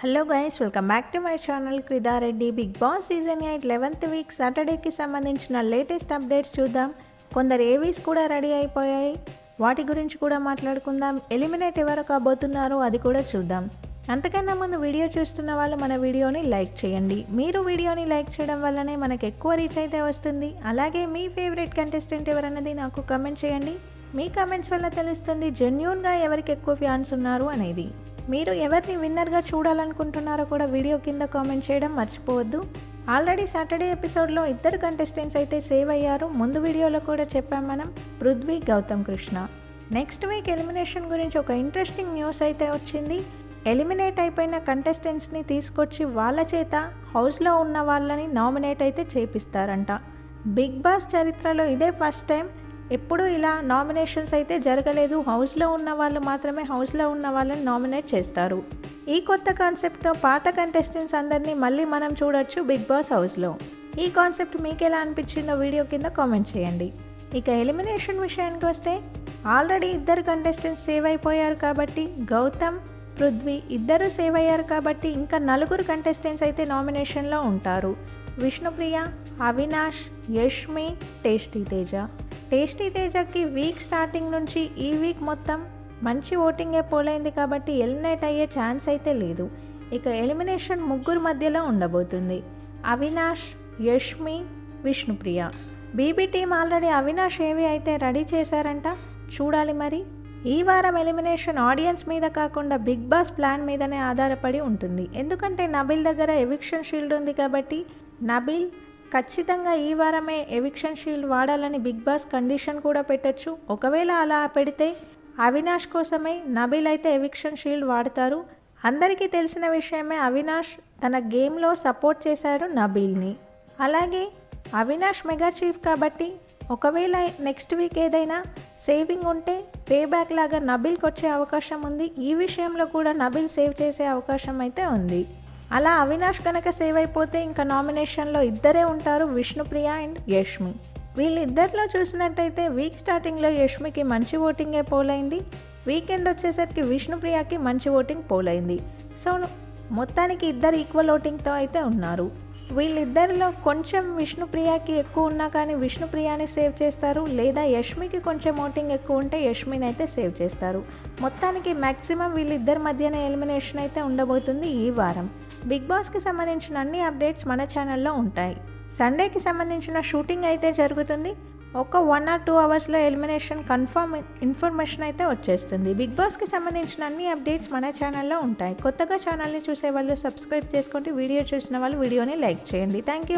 Hello guys, welcome back to my channel Kridareddy. Bigg Boss season 8 11th week సాటర్డేకి సంబంధించిన latest updates చూద్దాం. కొందరు Avis కూడా రెడీ అయిపోయాయి, వాటి గురించి కూడా మాట్లాడుకుందాం. ఎలిమినేట్ ఎవరు కాబోతున్నారో అది కూడా చూద్దాం. అంతకన్నా ముందు వీడియో చూస్తున్న వాళ్ళు మన వీడియోని లైక్ చేయండి. మీరు వీడియోని లైక్ చేయడం వల్లనే మనకు ఎక్కువ రీచ్ అయితే వస్తుంది. అలాగే మీ ఫేవరెట్ కంటెస్టెంట్ ఎవరన్నది నాకు కమెంట్ చేయండి. మీ కమెంట్స్ వల్ల తెలుస్తుంది జెన్యూన్గా ఎవరికి ఎక్కువ ఫ్యాన్స్ ఉన్నారు అనేది. మీరు ఎవరిని విన్నర్గా చూడాలనుకుంటున్నారో కూడా వీడియో కింద కామెంట్ చేయడం మర్చిపోవద్దు. ఆల్రెడీ సాటర్డే ఎపిసోడ్లో ఇద్దరు కంటెస్టెంట్స్ అయితే సేవ్ అయ్యారు. ముందు వీడియోలో కూడా చెప్పాం మనం, Prithvi, Gautam Krishna. Next week elimination గురించి ఒక ఇంట్రెస్టింగ్ న్యూస్ అయితే వచ్చింది. ఎలిమినేట్ అయిపోయిన కంటెస్టెంట్స్ని తీసుకొచ్చి వాళ్ళ చేత హౌస్లో ఉన్న వాళ్ళని నామినేట్ అయితే చేపిస్తారంట. బిగ్ బాస్ చరిత్రలో ఇదే ఫస్ట్ టైం. ఎప్పుడు ఇలా నామినేషన్స్ అయితే జరగలేదు. హౌస్లో ఉన్న వాళ్ళు మాత్రమే హౌస్లో ఉన్న వాళ్ళని నామినేట్ చేస్తారు. ఈ కొత్త కాన్సెప్ట్తో పాత కంటెస్టెంట్స్ అందరినీ మళ్ళీ మనం చూడొచ్చు బిగ్ బాస్ హౌస్లో. ఈ కాన్సెప్ట్ మీకు ఎలా అనిపించిందో వీడియో కింద కామెంట్ చేయండి. ఇక ఎలిమినేషన్ విషయానికి వస్తే ఆల్రెడీ ఇద్దరు కంటెస్టెంట్స్ సేవ్ అయిపోయారు కాబట్టి, గౌతమ్, పృథ్వీ ఇద్దరు సేవ్ అయ్యారు కాబట్టి ఇంకా నలుగురు కంటెస్టెంట్స్ అయితే నామినేషన్లో ఉంటారు. విష్ణుప్రియ, అవినాష్, యష్మి, టేస్టీ తేజ. టేస్టీ తేజకి వీక్ స్టార్టింగ్ నుంచి ఈ వీక్ మొత్తం మంచి ఓటింగే పోలైంది కాబట్టి ఎలిమినేట్ అయ్యే ఛాన్స్ అయితే లేదు. ఇక ఎలిమినేషన్ ముగ్గురు మధ్యలో ఉండబోతుంది, Avinash, Yashmi, Vishnupriya. BB team already Avinash AV అయితే రెడీ చేశారంట, చూడాలి మరి. ఈ వారం ఎలిమినేషన్ ఆడియన్స్ మీద కాకుండా బిగ్ బాస్ ప్లాన్ మీదనే ఆధారపడి ఉంటుంది. ఎందుకంటే నబిల్ దగ్గర ఎవిక్షన్ షీల్డ్ ఉంది కాబట్టి నబిల్ ఖచ్చితంగా ఈ వారమే ఎవిక్షన్ షీల్డ్ వాడాలని బిగ్ బాస్ కండిషన్ కూడా పెట్టచ్చు. ఒకవేళ అలా పెడితే అవినాష్ కోసమే నబిల్ అయితే ఎవిక్షన్ షీల్డ్ వాడతారు. అందరికీ తెలిసిన విషయమే, అవినాష్ తన గేమ్లో సపోర్ట్ చేశాడు నబిల్ని. అలాగే అవినాష్ మెగా చీఫ్ కాబట్టి ఒకవేళ నెక్స్ట్ వీక్ ఏదైనా సేవింగ్ ఉంటే పే బ్యాక్ లాగా నబిల్కి వచ్చే అవకాశం ఉంది. ఈ విషయంలో కూడా నబిల్ సేవ్ చేసే అవకాశం అయితే ఉంది. అలా అవినాష్ కనుక సేవ్ అయిపోతే ఇంకా నామినేషన్లో ఇద్దరే ఉంటారు, విష్ణుప్రియ అండ్ యష్మి. వీళ్ళిద్దరిలో చూసినట్టయితే వీక్ స్టార్టింగ్లో యష్మికి మంచి ఓటింగే పోలైంది. వీకెండ్ వచ్చేసరికి విష్ణుప్రియకి మంచి ఓటింగ్ పోలైంది. సో మొత్తానికి ఇద్దరు ఈక్వల్ ఓటింగ్తో అయితే ఉన్నారు. వీళ్ళిద్దరిలో కొంచెం విష్ణుప్రియకి ఎక్కువ ఉన్నా కానీ విష్ణుప్రియాని సేవ్ చేస్తారు, లేదా యష్మికి కొంచెం ఓటింగ్ ఎక్కువ ఉంటే యష్మిని అయితే సేవ్ చేస్తారు. మొత్తానికి మ్యాక్సిమం వీళ్ళిద్దరి మధ్యనే ఎలిమినేషన్ అయితే ఉండబోతుంది ఈ వారం. బిగ్ బాస్కి సంబంధించిన అన్ని అప్డేట్స్ మన ఛానల్లో ఉంటాయి. సండేకి సంబంధించిన షూటింగ్ అయితే జరుగుతుంది. ఒక 1 or 2 అవర్స్లో ఎలిమినేషన్ కన్ఫర్మ్ ఇన్ఫర్మేషన్ అయితే వచ్చేస్తుంది. బిగ్ బాస్కి సంబంధించిన అన్ని అప్డేట్స్ మన ఛానల్లో ఉంటాయి. కొత్తగా ఛానల్ని చూసే వాళ్ళు సబ్స్క్రైబ్ చేసుకోండి. వీడియో చూసిన వాళ్ళు వీడియోని లైక్ చేయండి. Thank you.